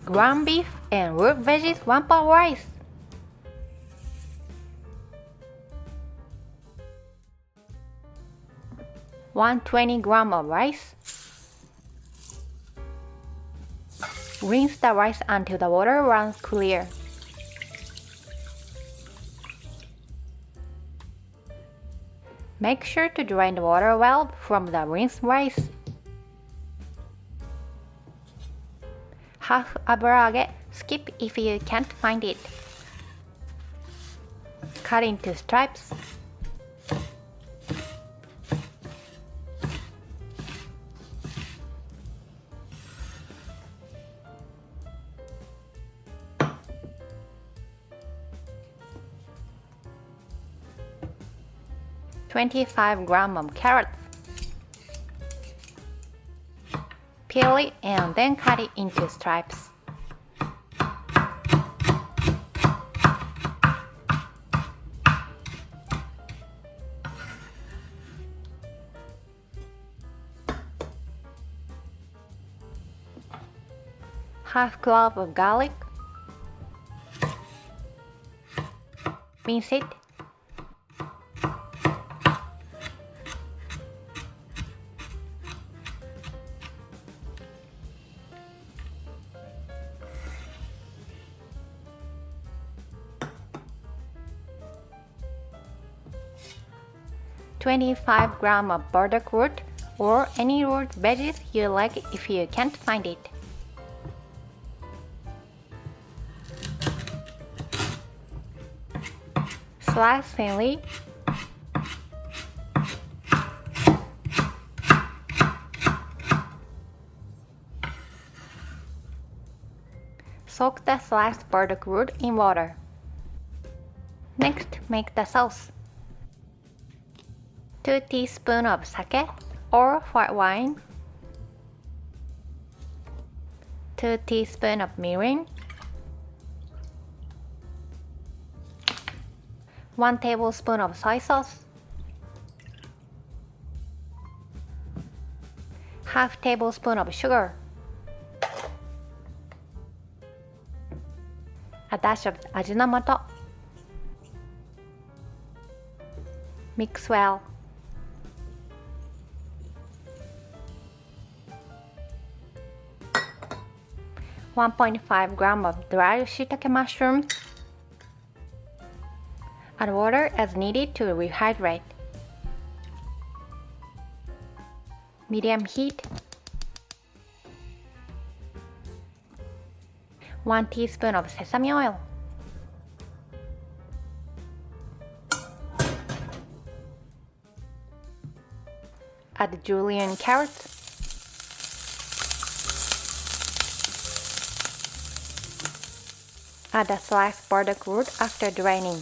ground beef and root veggies one-pot rice. (120 grams of rice). Rinse the rice until the water runs clear. Make sure to drain the water well from the rinsed rice. Half 油揚げ skip if you can't find it. Cut into stripes. (25 grams of carrots). Peel it and then cut it into stripes. Half clove of garlic. Mince it. (25 grams of burdock root or any root veggies you like if you can't find it. Slice thinly. Soak the sliced burdock root in water. Next, make the sauce. 2 teaspoons of sake or white wine, 2 teaspoons of mirin, 1 tablespoon of soy sauce, half tablespoon of sugar, a dash of ajinomoto. Mix well. 1.5 grams of dried shiitake mushrooms. Add water as needed to rehydrate. Medium heat. 1 teaspoon of sesame oil. Add julienne carrots. Add the sliced burdock root after draining.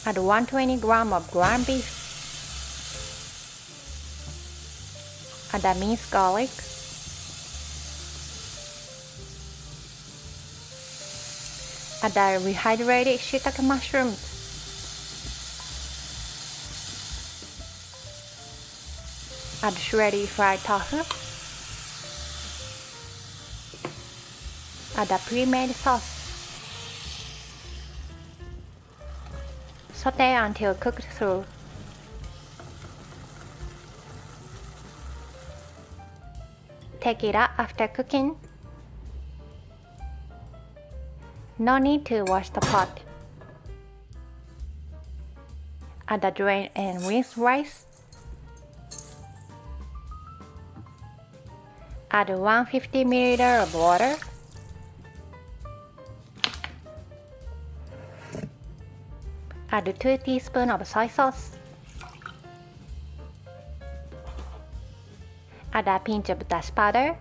Add 120 grams of ground beef. Add the minced garlic. Add the rehydrated shiitake mushrooms. Add shredded fried tofu. Add the pre-made sauce. Saute until cooked through. Take it out after cooking. No need to wash the pot. Add the drained and rinsed rice. Add 150 ml of water. Add 2 teaspoons of soy sauce. Add a pinch of dashi powder.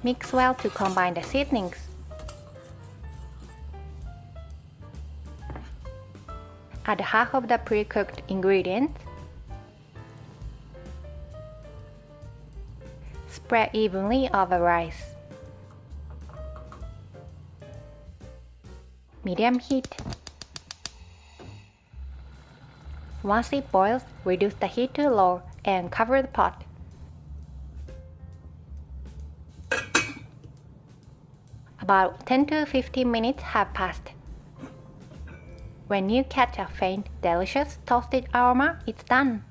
Mix well to combine the seasonings. Add half of the pre-cooked ingredients. Spread evenly over rice. Medium heat. Once it boils, reduce the heat to low and cover the pot. About 10 to 15 minutes have passed. When you catch a faint, delicious toasted aroma, it's done.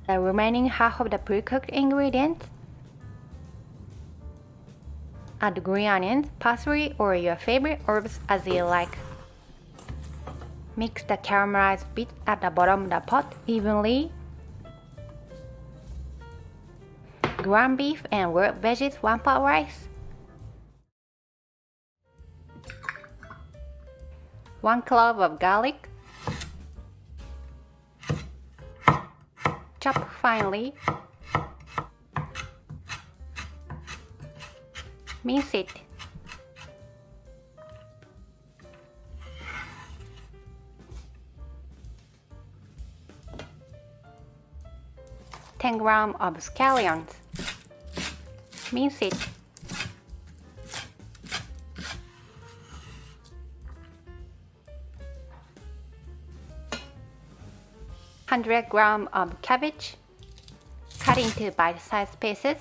The remaining half of the pre-cooked ingredients. Add green onions, parsley, or your favorite herbs as you like. Mix the caramelized bits at the bottom of the pot evenly. Ground beef and root veggies one-pot rice. 1 clove of garlic. Chop finely. Mince it. $10 of scallions. Mince it. $100 of cabbage, cut into bite-sized pieces.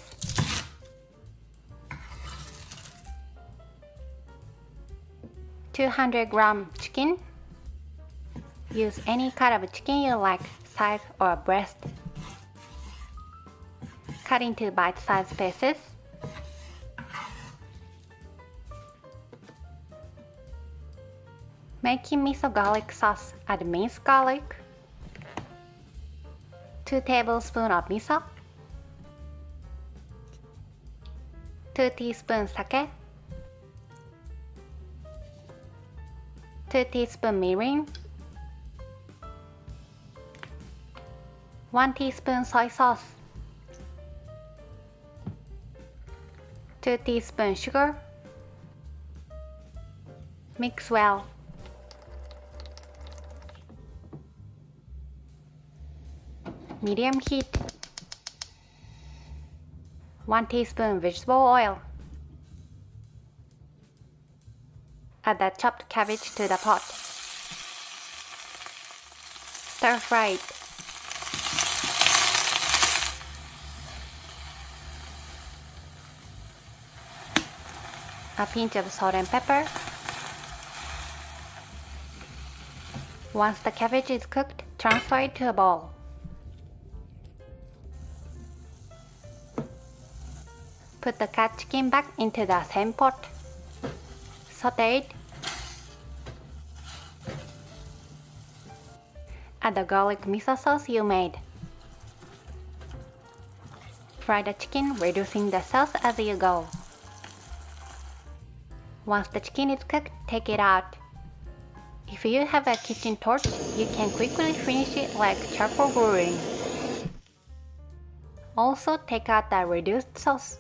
$200 chicken. Use any cut of chicken you like, thigh or breast. Cut into bite-sized pieces. Making miso garlic sauce, add minced garlic. 2 tablespoons of miso, 2 teaspoons sake, 2 teaspoons mirin, 1 teaspoon soy sauce, 2 teaspoons sugar. Mix well. Medium heat. 1 teaspoon vegetable oil. Add the chopped cabbage to the pot. Stir fry it. A pinch of salt and pepper. Once the cabbage is cooked, transfer it to a bowl. Put the cut chicken back into the same pot. Saute it. Add the garlic miso sauce you made. Fry the chicken, reducing the sauce as you go. Once the chicken is cooked, take it out. If you have a kitchen torch, you can quickly finish it like charcoal grilling. Also, take out the reduced sauce.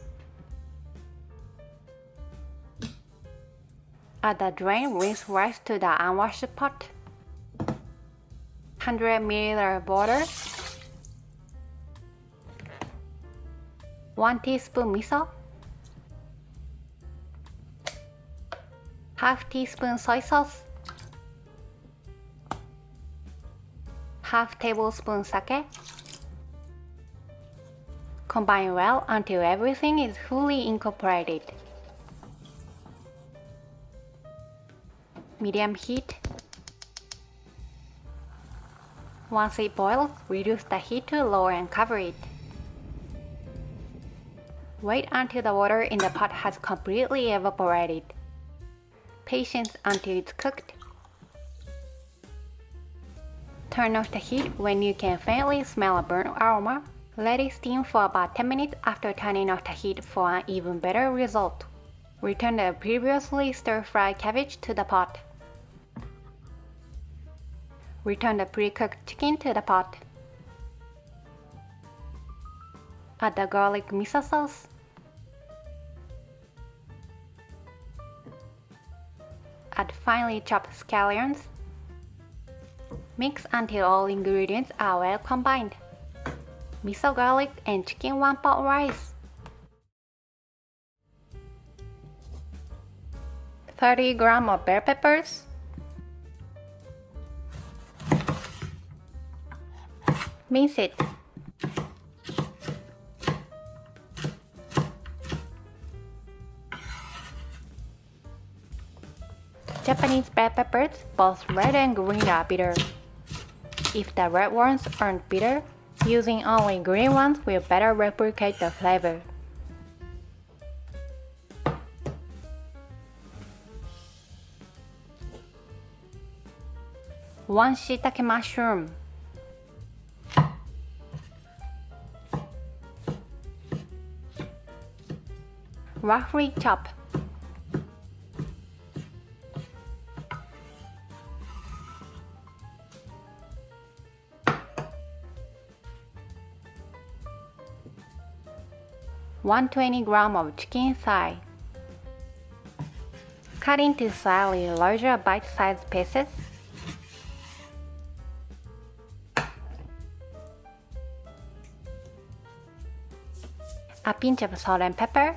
Add the drained rinsed rice to the unwashed pot. 100 ml of water. 1 teaspoon miso. Half teaspoon soy sauce. Half tablespoon sake. Combine well until everything is fully incorporated. Medium heat. Once it boils, reduce the heat to low and cover it. Wait until the water in the pot has completely evaporated. Patience until it's cooked. Turn off the heat when you can faintly smell a burnt aroma. Let it steam for about 10 minutes after turning off the heat for an even better result. Return the previously stir-fried cabbage to the pot. Return the pre-cooked chicken to the pot. Add the garlic miso sauce. Add finely chopped scallions. Mix until all ingredients are well combined. Miso garlic and chicken one-pot rice. 30 grams of bell peppers. Mince it. Japanese bell peppers, both red and green, are bitter. If the red ones aren't bitter, using only green ones will better replicate the flavor. One shiitake mushroom. Roughly chop. $120 of chicken thigh. Cut into slightly larger bite-sized pieces. A pinch of salt and pepper.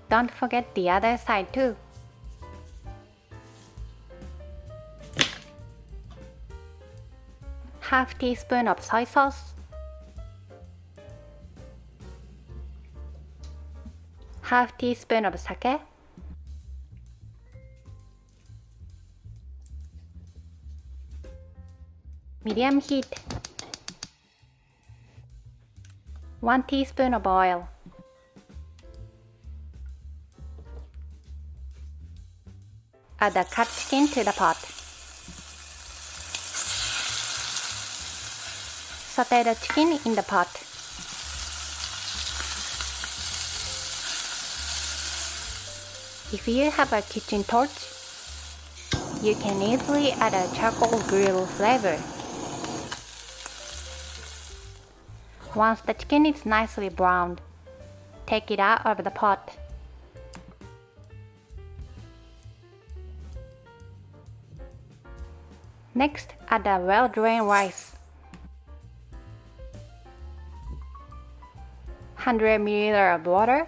Don't forget the other side too. Half teaspoon of soy sauce. Half teaspoon of sake. Medium heat. 1 teaspoon of oil. Add the cut chicken to the pot. Sauté the chicken in the pot. If you have a kitchen torch, you can easily add a charcoal grill flavor. Once the chicken is nicely browned, take it out of the pot. Next, add the well-drained rice. 100 ml of water.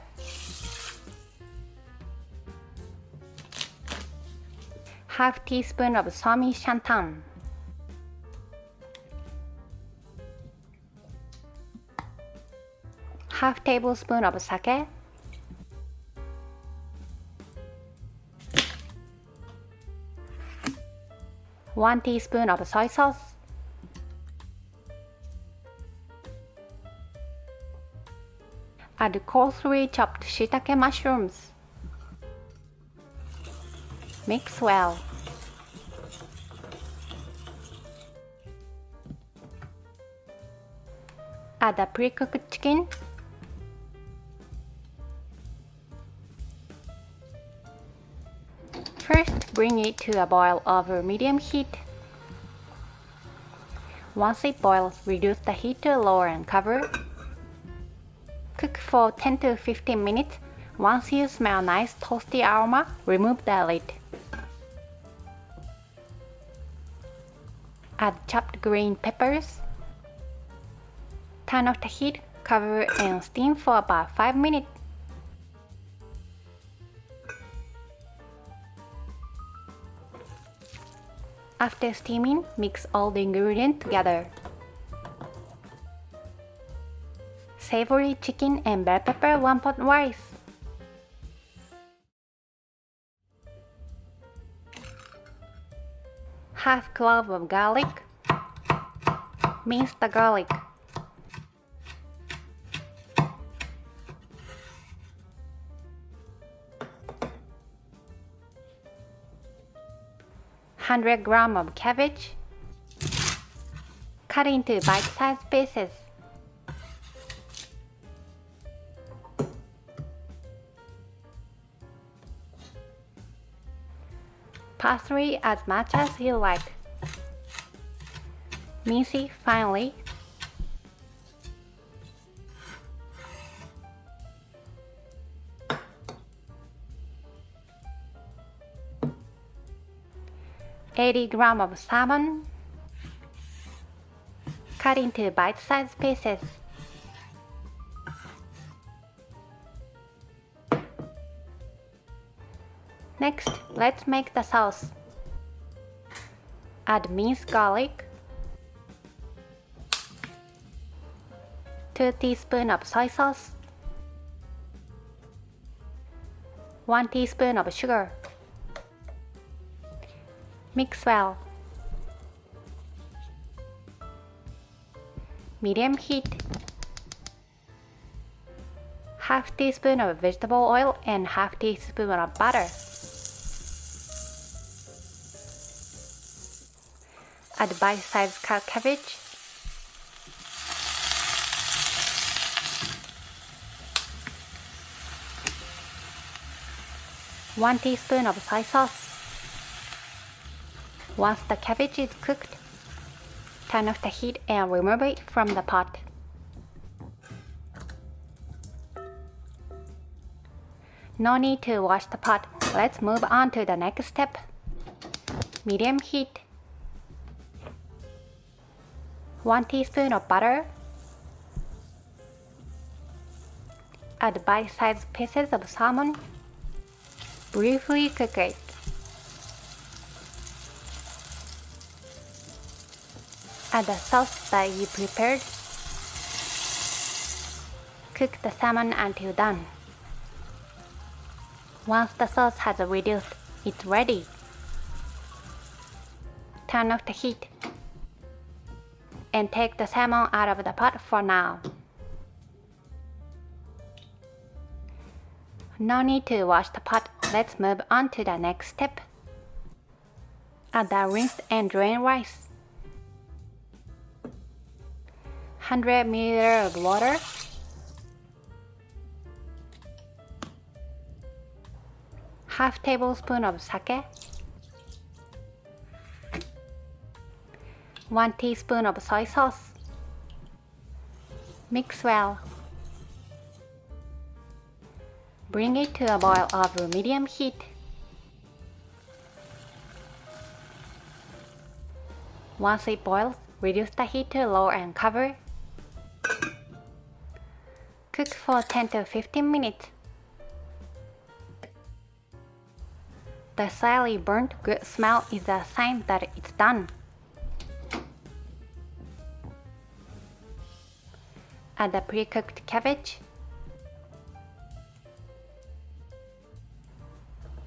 Half teaspoon of somi shantan. Half tablespoon of sake. One teaspoon of soy sauce. Add coarsely chopped shiitake mushrooms. Mix well. Add the pre-cooked chicken. First, bring it to a boil over medium heat. Once it boils, reduce the heat to low and cover. Cook for 10 to 15 minutes. Once you smell nice toasty aroma, remove the lid. Add chopped green peppers. Turn off the heat, cover and steam for about 5 minutes. After steaming, mix all the ingredients together. Savory chicken and bell pepper one-pot rice. Half clove of garlic. Mince the garlic. $100 of cabbage. Cut into bite-sized pieces. Parsley as much as you like. Mince it finely. $80 of salmon. Cut into bite-sized pieces. Next, let's make the sauce. Add minced garlic, 2 teaspoons of soy sauce, 1 teaspoon of sugar. Mix well. Medium heat. Half teaspoon of vegetable oil and half teaspoon of butter. Add bite-sized cut cabbage. One teaspoon of soy sauce. Once the cabbage is cooked, turn off the heat and remove it from the pot. No need to wash the pot. Let's move on to the next step. Medium heat. 1 teaspoon of butter. Add bite-sized pieces of salmon. Briefly cook it. Add the sauce that you prepared. Cook the salmon until done. Once the sauce has reduced, it's ready. Turn off the heat and take the salmon out of the pot for now. No need to wash the pot. Let's move on to the next step. Add the rinsed and drained rice. 100 ml of water. Half tablespoon of sake. 1 teaspoon of soy sauce. Mix well. Bring it to a boil over medium heat. Once it boils, reduce the heat to low and cover. Cook for 10 to 15 minutes. The slightly burnt good smell is a sign that it's done. Add the pre-cooked cabbage.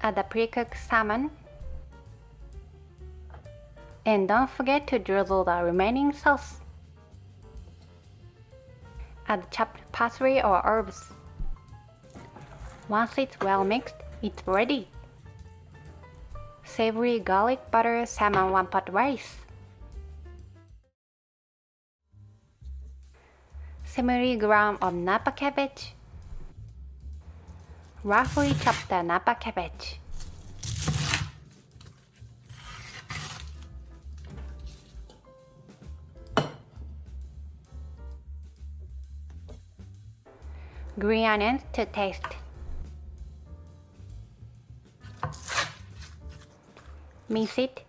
Add the pre-cooked salmon. And don't forget to drizzle the remaining sauce. Add chopped parsley or herbs. Once it's well mixed, it's ready. Savory garlic butter salmon one-pot rice. Savory gram of Napa cabbage. Roughly chop the Napa cabbage. Green onions to taste. Mince it.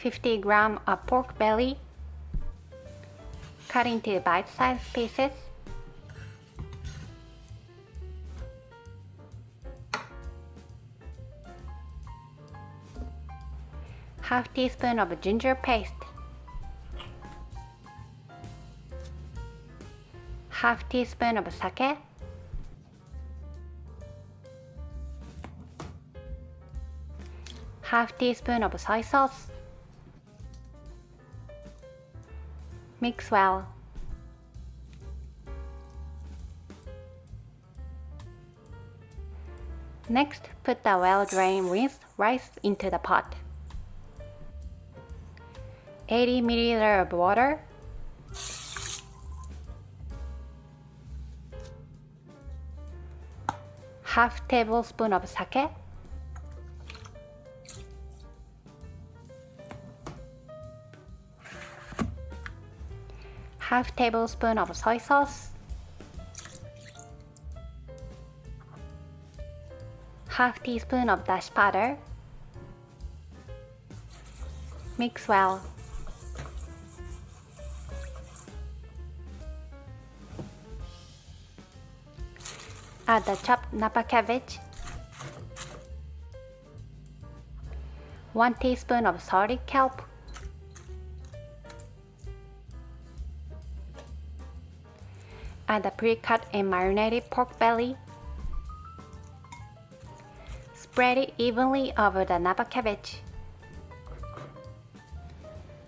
$50 grams of pork belly. Cut into bite-sized pieces. Half teaspoon of ginger paste. Half teaspoon of sake. Half teaspoon of soy sauce. Mix well. Next, put the well-drained rinsed rice into the pot. 80 ml of water. Half tablespoon of sake. Half tablespoon of soy sauce. Half teaspoon of dashi powder. Mix well. Add the chopped Napa cabbage, 1 teaspoon of salted kelp, add the pre-cut and marinated pork belly. Spread it evenly over the Napa cabbage.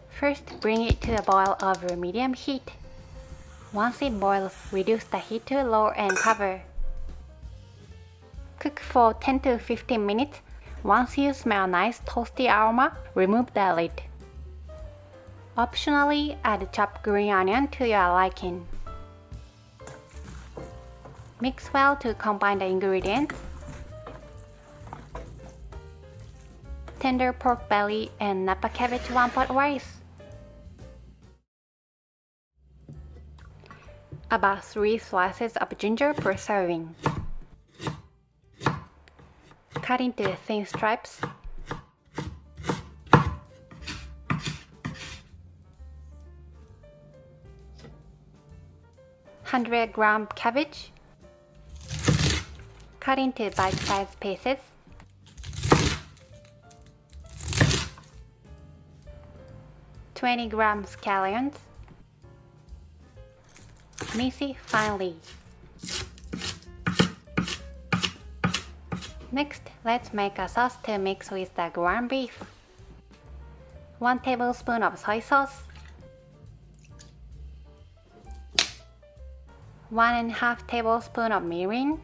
First, bring it to a boil over medium heat. Once it boils, reduce the heat to low and cover. Cook for 10 to 15 minutes. Once you smell nice toasty aroma, remove the lid. Optionally, add chopped green onion to your liking. Mix well to combine the ingredients. Tender pork belly and Napa Cabbage one-pot rice. About 3 slices of ginger per serving. Cut into thin stripes. $100-gram cabbage. Cut into bite-sized pieces. $20-gram scallions. Miso finely. Next, let's make a sauce to mix with the ground beef. 1 tablespoon of soy sauce, 1.5 tablespoon of mirin,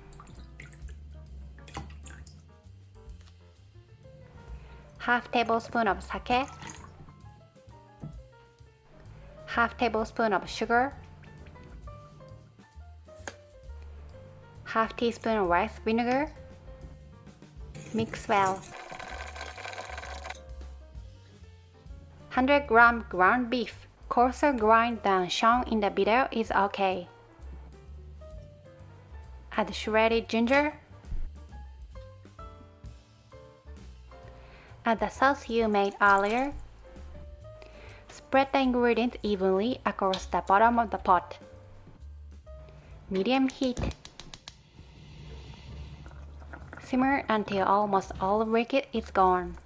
half tablespoon of sake, half tablespoon of sugar, half teaspoon rice vinegar. Mix well. 100-gram ground beef, coarser grind than shown in the video is okay. Add shredded ginger. Add the sauce you made earlier. Spread the ingredients evenly across the bottom of the pot. Medium heat. Simmer until almost all liquid is gone.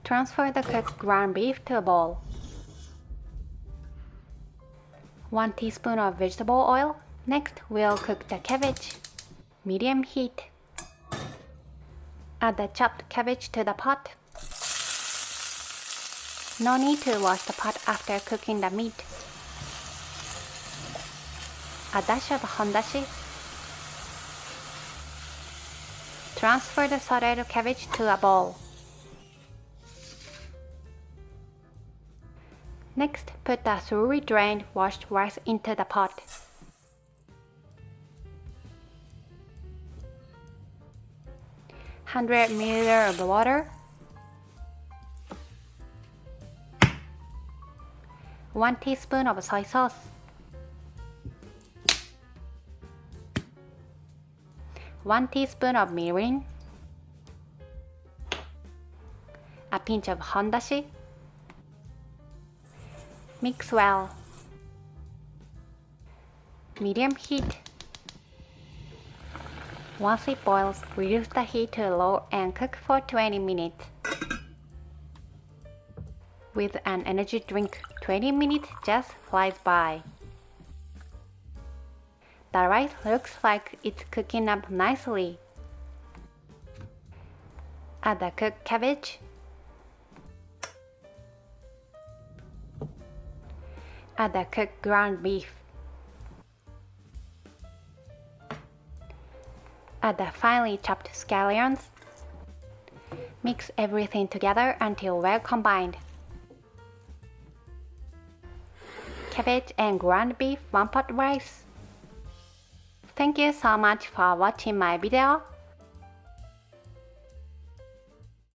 Transfer the cooked ground beef to a bowl. 1 teaspoon of vegetable oil. Next, we'll cook the cabbage. Medium heat. Add the chopped cabbage to the pot. No need to wash the pot after cooking the meat. A dash of hondashi. Transfer the sauteed cabbage to a bowl. Next, put the thoroughly drained washed rice into the pot. $100 ml of water, 1 teaspoon of soy sauce, 1 teaspoon of mirin, a pinch of hondashi. Mix well. Medium heat. Once it boils, reduce the heat to low and cook for 20 minutes. With an energy drink, 20 minutes just flies by. The rice looks like it's cooking up nicely. Add the cooked cabbage. Add the cooked ground beef. Add the finely chopped scallions. Mix everything together until well combined. Cabbage and ground beef one-pot rice. Thank you so much for watching my video.